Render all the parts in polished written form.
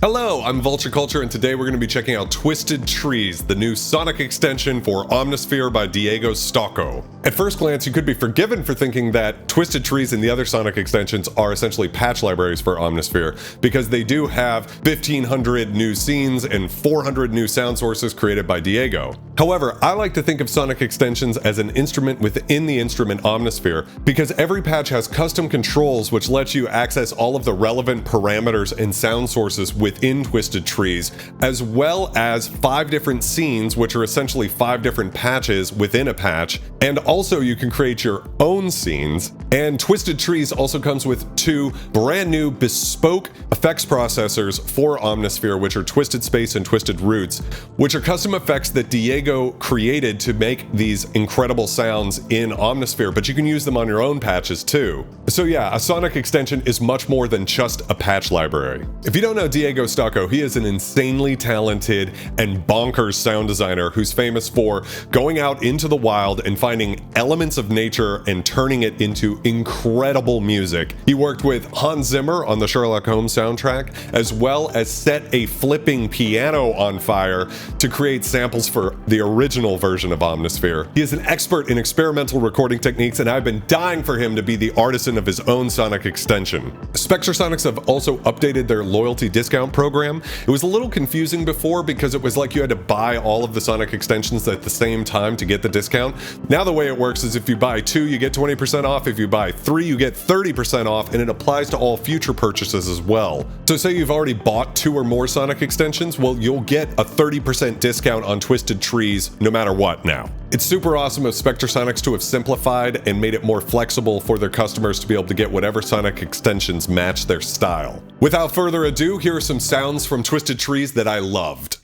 Hello, I'm Vulture Culture, and today we're going to be checking out Twisted Trees, the new sonic extension for Omnisphere by Diego Stocco. At first glance, you could be forgiven for thinking that Twisted Trees and the other sonic extensions are essentially patch libraries for Omnisphere, because they do have 1,500 new scenes and 400 new sound sources created by Diego. However, I like to think of sonic extensions as an instrument within the instrument Omnisphere, because every patch has custom controls which let you access all of the relevant parameters and sound sources within Twisted Trees, as well as 5 different scenes, which are essentially 5 different patches within a patch, and also you can create your own scenes. And Twisted Trees also comes with 2 brand new bespoke effects processors for Omnisphere, which are Twisted Space and Twisted Roots, which are custom effects that Diego created to make these incredible sounds in Omnisphere, but you can use them on your own patches too. So yeah, a sonic extension is much more than just a patch library. If you don't know Diego Stocco, he is an insanely talented and bonkers sound designer who's famous for going out into the wild and finding elements of nature and turning it into incredible music. He worked with Hans Zimmer on the Sherlock Holmes soundtrack, as well as set a flipping piano on fire to create samples for the original version of Omnisphere. He is an expert in experimental recording techniques, and I've been dying for him to be the artisan of his own sonic extension. Spectrasonics have also updated their loyalty discount program. It was a little confusing before because it was like you had to buy all of the sonic extensions at the same time to get the discount. Now the way it works is if you buy 2, you get 20% off. If you buy 3, you get 30% off, and it applies to all future purchases as well. So say you've already bought 2 or more sonic extensions, well, you'll get a 30% discount on Twisted Trees no matter what now. It's super awesome of Spectrasonics to have simplified and made it more flexible for their customers to be able to get whatever sonic extensions match their style. Without further ado, here are some sounds from Twisted Trees that I loved.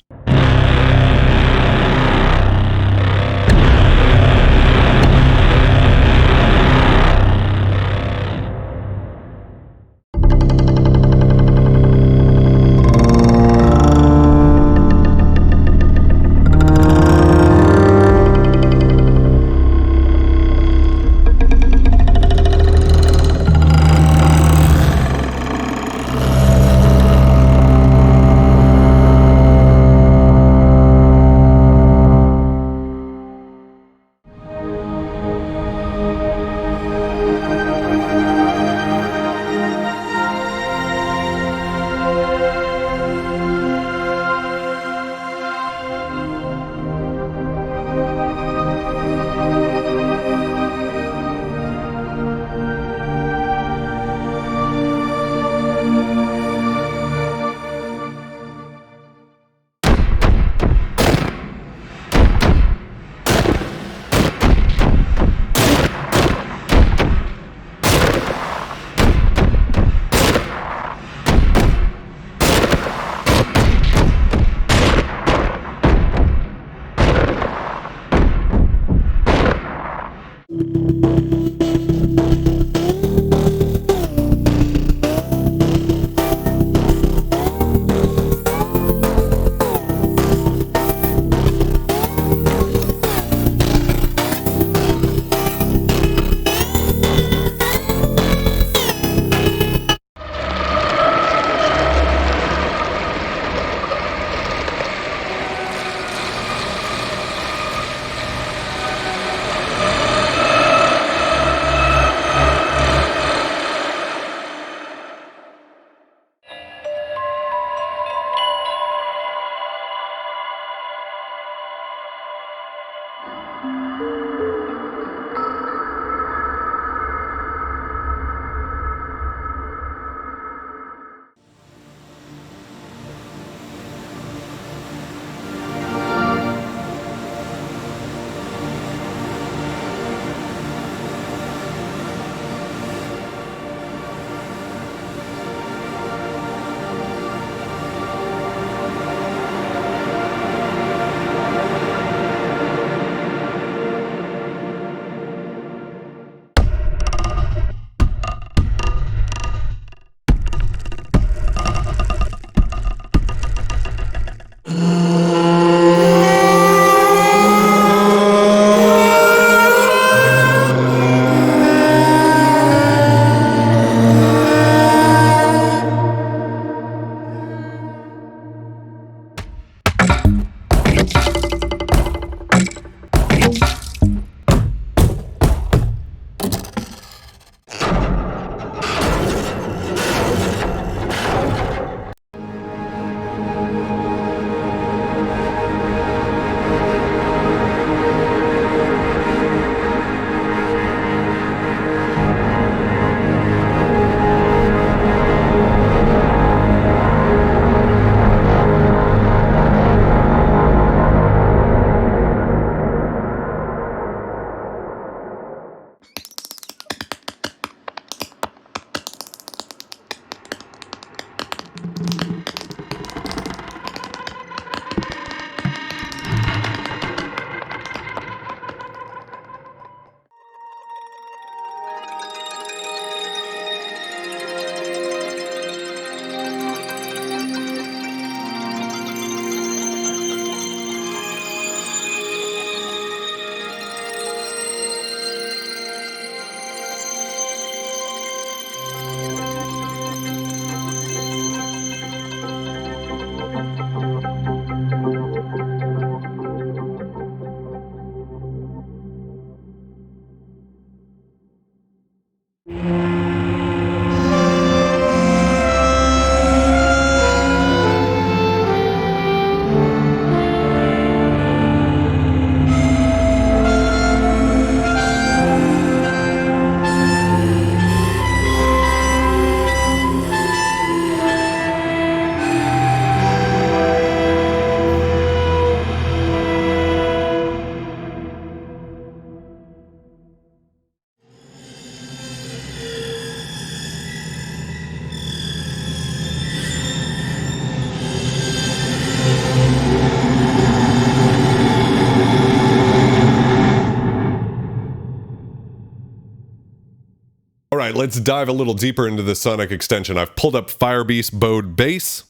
right, let's dive a little deeper into the sonic extension. I've pulled up Firebeast Bowed Bass.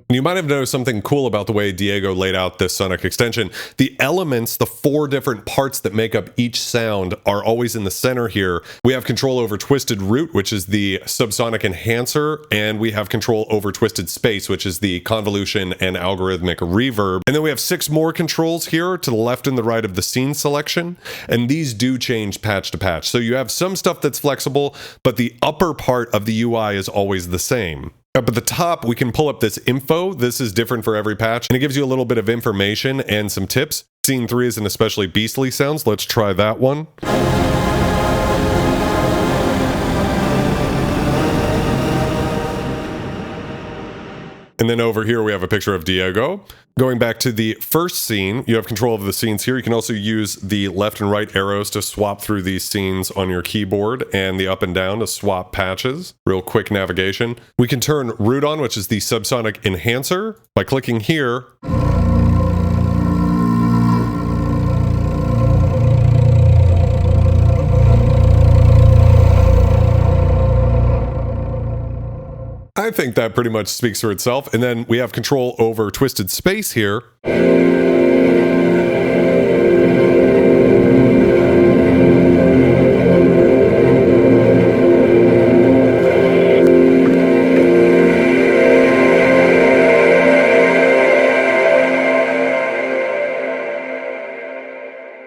You might have noticed something cool about the way Diego laid out this sonic extension. The elements, the 4 different parts that make up each sound, are always in the center here. We have control over Twisted Root, which is the subsonic enhancer, and we have control over Twisted Space, which is the convolution and algorithmic reverb. And then we have 6 more controls here to the left and the right of the scene selection, and these do change patch to patch. So you have some stuff that's flexible, but the upper part of the UI is always the same. Up at the top, we can pull up this info. This is different for every patch, and it gives you a little bit of information and some tips. Scene 3 is an especially beastly sounds. Let's try that one. And then over here, we have a picture of Diego. Going back to the first scene, you have control of the scenes here. You can also use the left and right arrows to swap through these scenes on your keyboard, and the up and down to swap patches. Real quick navigation. We can turn root on, which is the subsonic enhancer, by clicking here. I think that pretty much speaks for itself. And then we have control over Twisted Space here.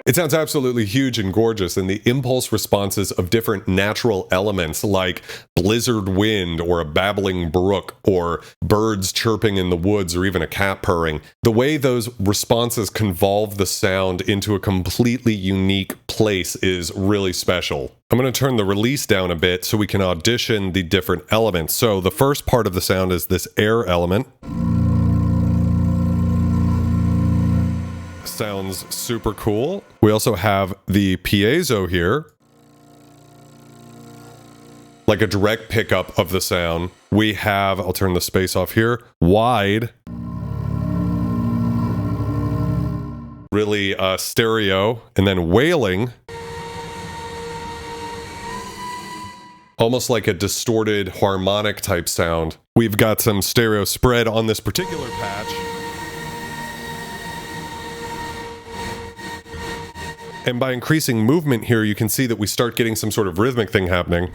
It sounds absolutely huge and gorgeous, and the impulse responses of different natural elements like blizzard wind or a babbling brook or birds chirping in the woods or even a cat purring, the way those responses convolve the sound into a completely unique place is really special. I'm going to turn the release down a bit so we can audition the different elements. So the first part of the sound is this air element. Sounds super cool. We also have the piezo here, like a direct pickup of the sound. We have, I'll turn the space off here, wide, really stereo, and then wailing, almost like a distorted harmonic type sound. We've got some stereo spread on this particular patch. And by increasing movement here, you can see that we start getting some sort of rhythmic thing happening.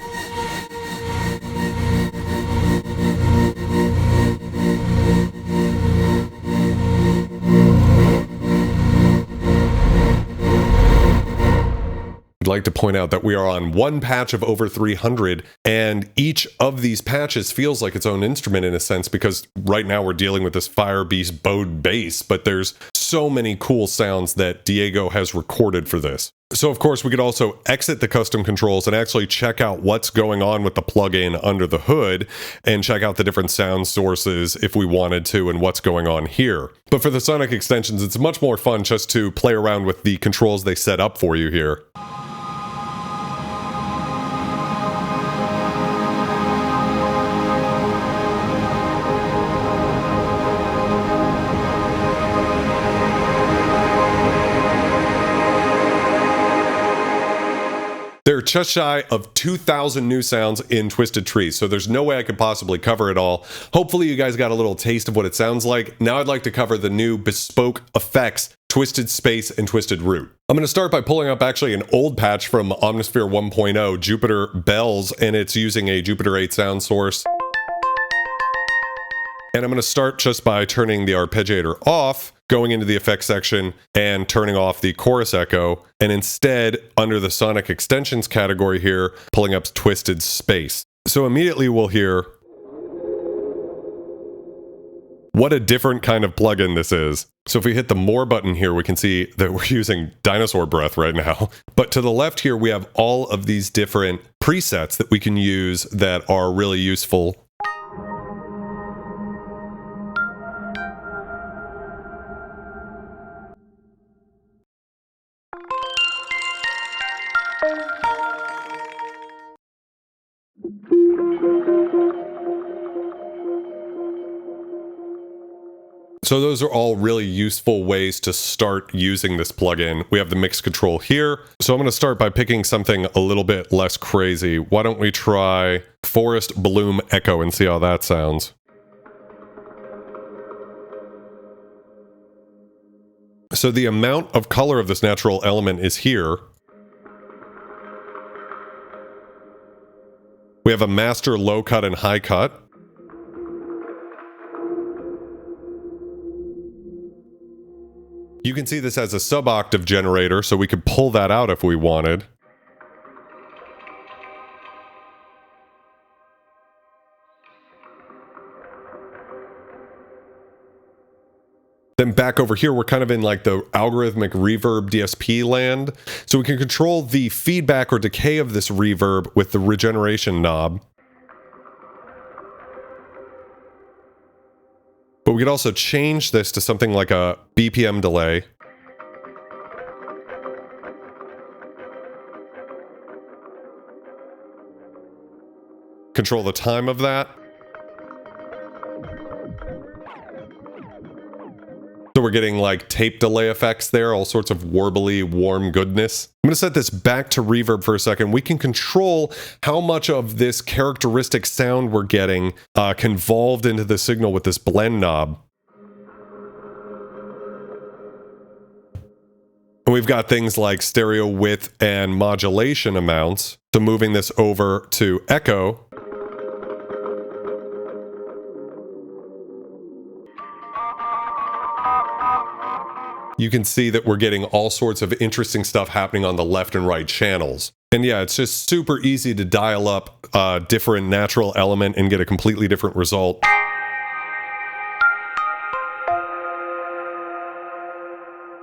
I'd like to point out that we are on one patch of over 300, and each of these patches feels like its own instrument in a sense, because right now we're dealing with this Firebeast bowed bass, but there's so many cool sounds that Diego has recorded for this. So of course we could also exit the custom controls and actually check out what's going on with the plugin under the hood and check out the different sound sources if we wanted to and what's going on here. But for the sonic extensions, it's much more fun just to play around with the controls they set up for you here. There are just shy of 2,000 new sounds in Twisted Trees, so there's no way I could possibly cover it all. Hopefully you guys got a little taste of what it sounds like. Now I'd like to cover the new bespoke effects, Twisted Space and Twisted Root. I'm going to start by pulling up actually an old patch from Omnisphere 1.0, Jupiter Bells, and it's using a Jupiter 8 sound source. And I'm going to start just by turning the arpeggiator off, going into the effects section and turning off the chorus echo, and instead, under the sonic extensions category here, pulling up Twisted Space. So immediately we'll hear what a different kind of plugin this is. So if we hit the more button here, we can see that we're using dinosaur breath right now. But to the left here, we have all of these different presets that we can use that are really useful. So those are all really useful ways to start using this plugin. We have the mix control here. So I'm going to start by picking something a little bit less crazy. Why don't we try Forest Bloom Echo and see how that sounds? So the amount of color of this natural element is here. We have a master low cut and high cut. You can see this as a sub-octave generator, so we could pull that out if we wanted. Then back over here, we're kind of in like the algorithmic reverb DSP land. So we can control the feedback or decay of this reverb with the regeneration knob. But we could also change this to something like a BPM delay. Control the time of that. So we're getting like tape delay effects there, all sorts of warbly, warm goodness. I'm gonna set this back to reverb for a second. We can control how much of this characteristic sound we're getting convolved into the signal with this blend knob. And we've got things like stereo width and modulation amounts. So moving this over to echo. You can see that we're getting all sorts of interesting stuff happening on the left and right channels. And yeah, it's just super easy to dial up a different natural element and get a completely different result.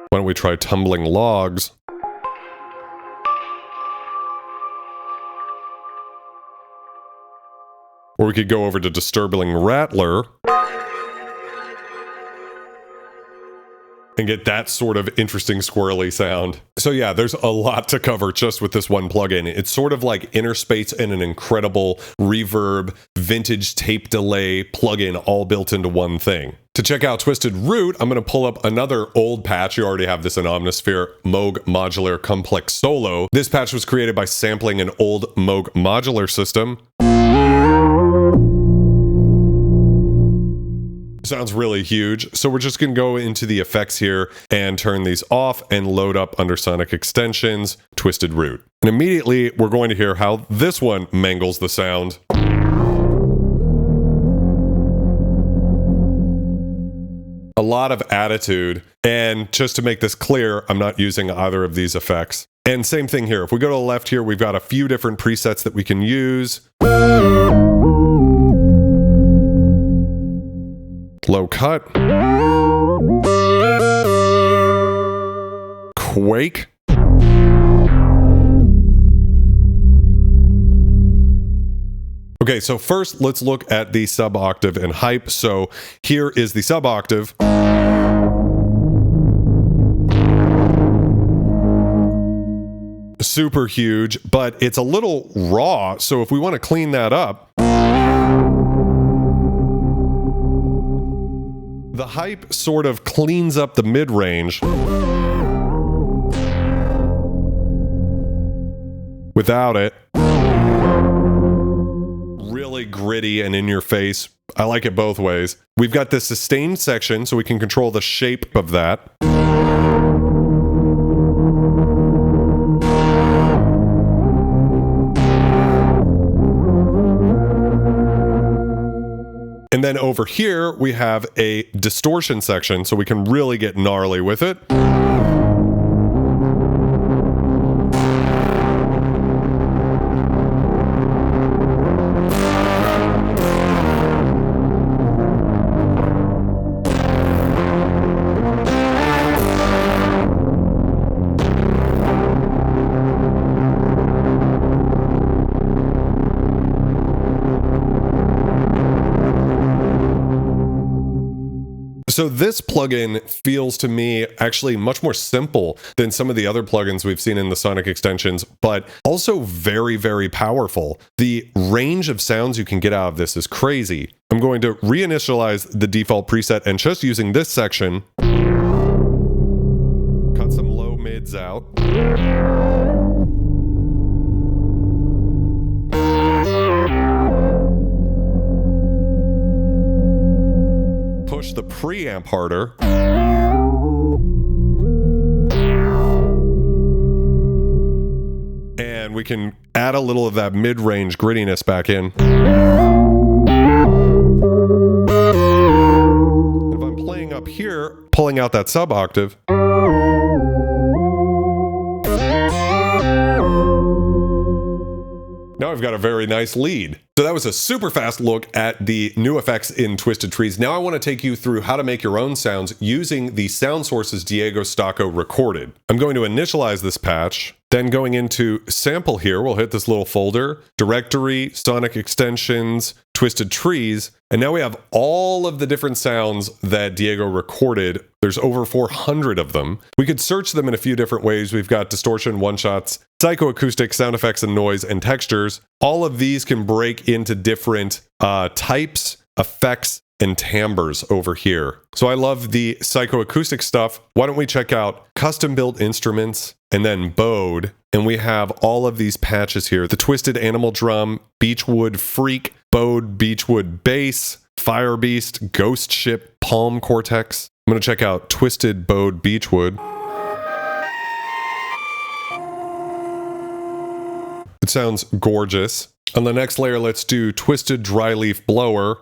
Why don't we try tumbling logs? Or we could go over to disturbing rattler. And get that sort of interesting squirrely sound. So yeah, there's a lot to cover just with this one plugin. It's sort of like Interspace and an incredible reverb, vintage tape delay plugin all built into one thing. To check out Twisted Root, I'm going to pull up another old patch. You already have this in Omnisphere, Moog Modular Complex Solo. This patch was created by sampling an old Moog modular system. Sounds really huge. So we're just going to go into the effects here and turn these off and load up under Sonic Extensions, Twisted Root. And immediately we're going to hear how this one mangles the sound. A lot of attitude. And just to make this clear, I'm not using either of these effects. And same thing here. If we go to the left here, we've got a few different presets that we can use. Low cut. Quake. Okay, so first let's look at the sub-octave and hype. So here is the sub-octave. Super huge, but it's a little raw. So if we want to clean that up, the hype sort of cleans up the mid-range. Without it, really gritty and in your face. I like it both ways. We've got this sustained section, so we can control the shape of that. And then over here, we have a distortion section, so we can really get gnarly with it. So this plugin feels to me actually much more simple than some of the other plugins we've seen in the Sonic extensions, but also very, very powerful. The range of sounds you can get out of this is crazy. I'm going to reinitialize the default preset and just using this section, cut some low mids out. Push the preamp harder. And we can add a little of that mid-range grittiness back in. If I'm playing up here, pulling out that sub-octave, now I've got a very nice lead. So that was a super fast look at the new effects in Twisted Trees. Now I want to take you through how to make your own sounds using the Soundsources Diego Stocco recorded. I'm going to initialize this patch, then going into sample here, we'll hit this little folder, directory, sonic extensions, Twisted Trees, and now we have all of the different sounds that Diego recorded. There's over 400 of them. We could search them in a few different ways. We've got distortion, one-shots, psychoacoustic, sound effects and noise, and textures. All of these can break into different types, effects, and timbres over here. So I love the psychoacoustic stuff. Why don't we check out custom-built instruments and then bowed, and we have all of these patches here. The Twisted Animal Drum, Beechwood Freak, bowed Beechwood Bass, Fire Beast, Ghost Ship, Palm Cortex. I'm going to check out Twisted Bowed Beechwood. It sounds gorgeous. On the next layer, let's do Twisted Dryleaf Blower.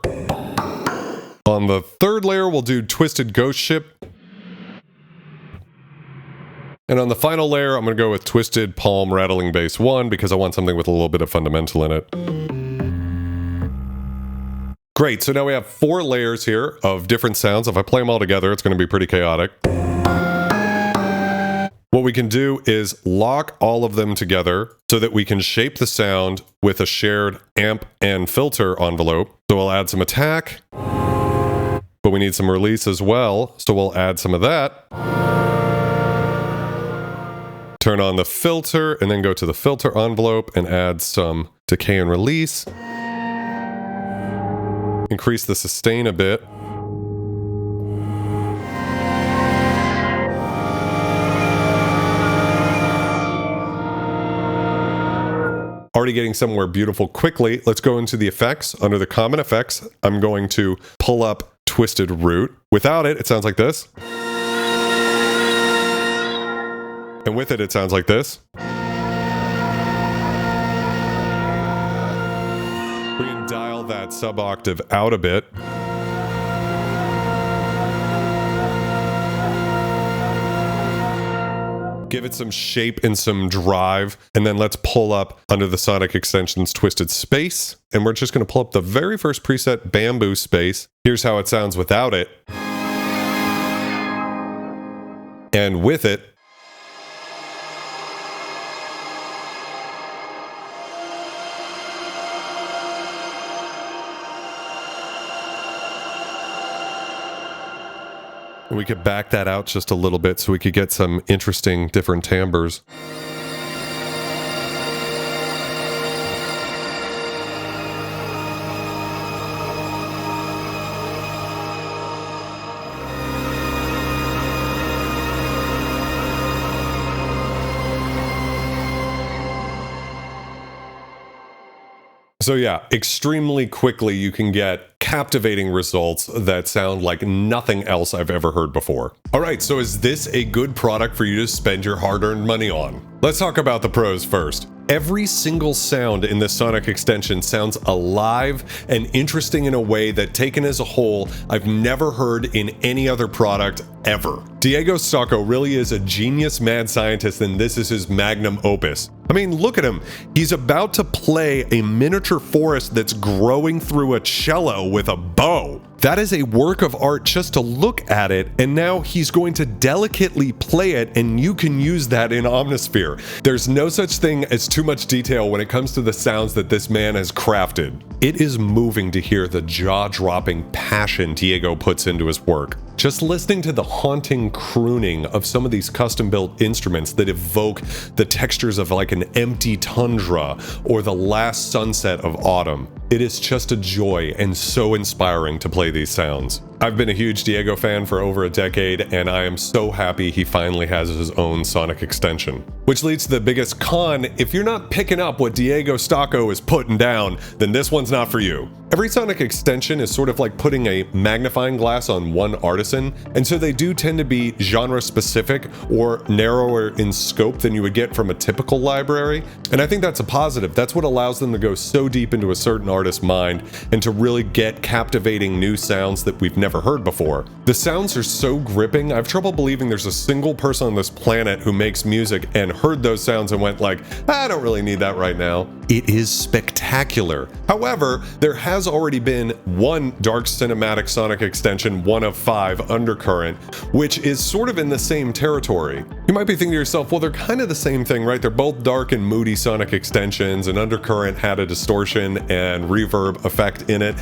On the third layer, we'll do Twisted Ghost Ship. And on the final layer, I'm going to go with Twisted Palm Rattling Bass 1 because I want something with a little bit of fundamental in it. Great, so now we have 4 layers here of different sounds. If I play them all together, it's going to be pretty chaotic. What we can do is lock all of them together so that we can shape the sound with a shared amp and filter envelope. So we'll add some attack, but we need some release as well, so we'll add some of that. Turn on the filter and then go to the filter envelope and add some decay and release. Increase the sustain a bit. Already getting somewhere beautiful quickly. Let's go into the effects. Under the common effects, I'm going to pull up Twisted Root. Without it, it sounds like this. And with it, it sounds like this. We can dial that sub-octave out a bit. Give it some shape and some drive, and then let's pull up under the Sonic Extensions Twisted Space, and we're just going to pull up the very first preset, Bamboo Space. Here's how it sounds without it. And with it, and we could back that out just a little bit so we could get some interesting different timbres. So yeah, extremely quickly you can get captivating results that sound like nothing else I've ever heard before. All right, so is this a good product for you to spend your hard-earned money on? Let's talk about the pros first. Every single sound in this Sonic extension sounds alive and interesting in a way that, taken as a whole, I've never heard in any other product ever. Diego Stocco really is a genius mad scientist, and this is his magnum opus. I mean, look at him. He's about to play a miniature forest that's growing through a cello with a bow. That is a work of art just to look at it, and now he's going to delicately play it, and you can use that in Omnisphere. There's no such thing as too much detail when it comes to the sounds that this man has crafted. It is moving to hear the jaw-dropping passion Diego puts into his work. Just listening to the haunting crooning of some of these custom-built instruments that evoke the textures of like an empty tundra or the last sunset of autumn. It is just a joy and so inspiring to play these sounds. I've been a huge Diego fan for over a decade, and I am so happy he finally has his own sonic extension. Which leads to the biggest con: if you're not picking up what Diego Stocco is putting down, then this one's not for you. Every sonic extension is sort of like putting a magnifying glass on one artisan, and so they do tend to be genre specific or narrower in scope than you would get from a typical library, and I think that's a positive. That's what allows them to go so deep into a certain artist's mind and to really get captivating new sounds that we've never heard before. The sounds are so gripping, I have trouble believing there's a single person on this planet who makes music and heard those sounds and went like, I don't really need that right now. It is spectacular. However, there has already been one dark cinematic sonic extension, one of 5, Undercurrent, which is sort of in the same territory. You might be thinking to yourself, well, they're kind of the same thing, right? They're both dark and moody sonic extensions, and Undercurrent had a distortion and reverb effect in it.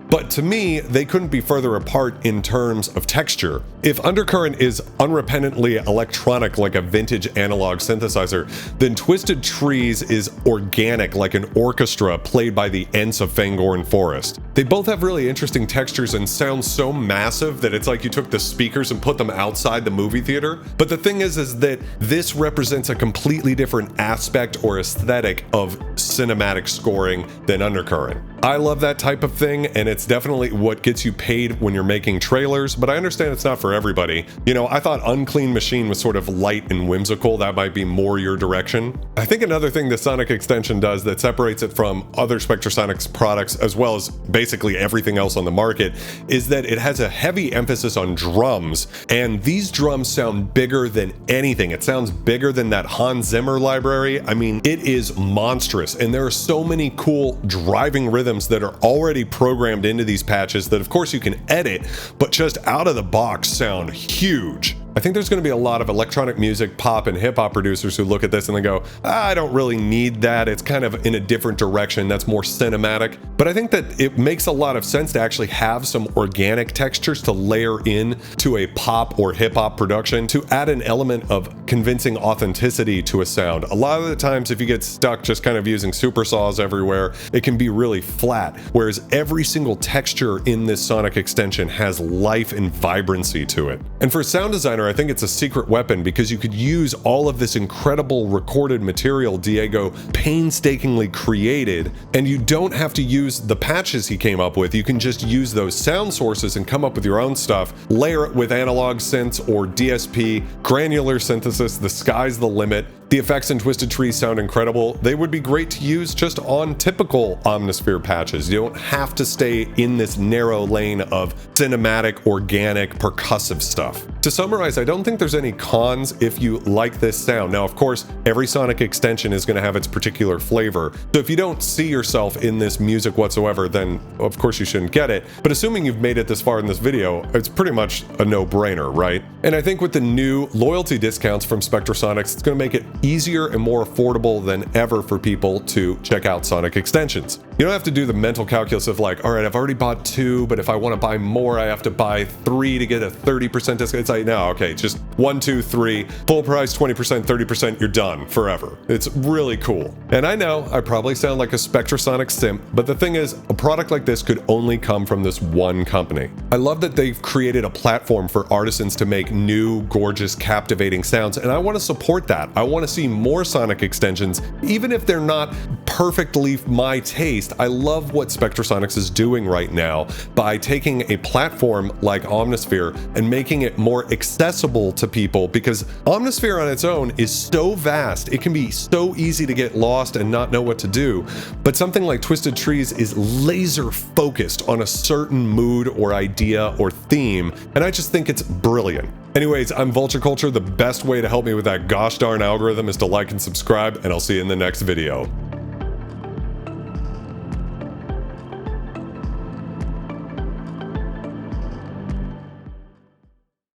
But to me, they couldn't be further apart in terms of texture. If Undercurrent is unrepentantly electronic like a vintage analog synthesizer, then Twisted Trees is organic like an orchestra played by the Ents of Fangorn Forest. They both have really interesting textures and sound so massive that it's like you took the speakers and put them outside the movie theater. But the thing is that this represents a completely different aspect or aesthetic of cinematic scoring than Undercurrent. I love that type of thing, and it's definitely what gets you paid when you're making trailers, but I understand it's not for everybody. You know, I thought Unclean Machine was sort of light and whimsical. That might be more your direction. I think another thing the Sonic extension does that separates it from other Spectrasonics products, as well as basically everything else on the market, is that it has a heavy emphasis on drums, and these drums sound bigger than anything. It sounds bigger than that Hans Zimmer library. I mean, it is monstrous, and there are so many cool driving rhythms that are already programmed into these patches that of course you can edit, but just out of the box sound huge. I think there's going to be a lot of electronic music, pop, and hip-hop producers who look at this and they go, I don't really need that. It's kind of in a different direction that's more cinematic. But I think that it makes a lot of sense to actually have some organic textures to layer in to a pop or hip-hop production to add an element of convincing authenticity to a sound. A lot of the times if you get stuck just kind of using super saws everywhere, it can be really flat, whereas every single texture in this sonic extension has life and vibrancy to it. And for a sound designer, I think it's a secret weapon because you could use all of this incredible recorded material Diego painstakingly created, and you don't have to use the patches he came up with. You can just use those sound sources and come up with your own stuff, layer it with analog synths or DSP, granular synthesis. The sky's the limit. The effects in Twisted Trees sound incredible. They would be great to use just on typical Omnisphere patches. You don't have to stay in this narrow lane of cinematic, organic, percussive stuff. To summarize, I don't think there's any cons if you like this sound. Now, of course, every sonic extension is going to have its particular flavor. So if you don't see yourself in this music whatsoever, then of course you shouldn't get it. But assuming you've made it this far in this video, it's pretty much a no-brainer, right? And I think with the new loyalty discounts from Spectrasonics, it's going to make it easier and more affordable than ever for people to check out sonic extensions. You don't have to do the mental calculus of like, all right, I've already bought 2, but if I want to buy more, I have to buy 3 to get a 30% discount. It's like, no, okay, just 1, 2, 3, full price, 20%, 30%, you're done forever. It's really cool. And I know I probably sound like a Spectrasonic simp, but the thing is, a product like this could only come from this one company. I love that they've created a platform for artisans to make new, gorgeous, captivating sounds, and I want to support that. I want to see more sonic extensions, even if they're not perfectly my taste. I love what Spectrasonics is doing right now by taking a platform like Omnisphere and making it more accessible to people, because Omnisphere on its own is so vast, it can be so easy to get lost and not know what to do. But something like Twisted Trees is laser focused on a certain mood or idea or theme, and I just think it's brilliant. Anyways, I'm Vulture Culture. The best way to help me with that gosh darn algorithm is to like and subscribe, and I'll see you in the next video.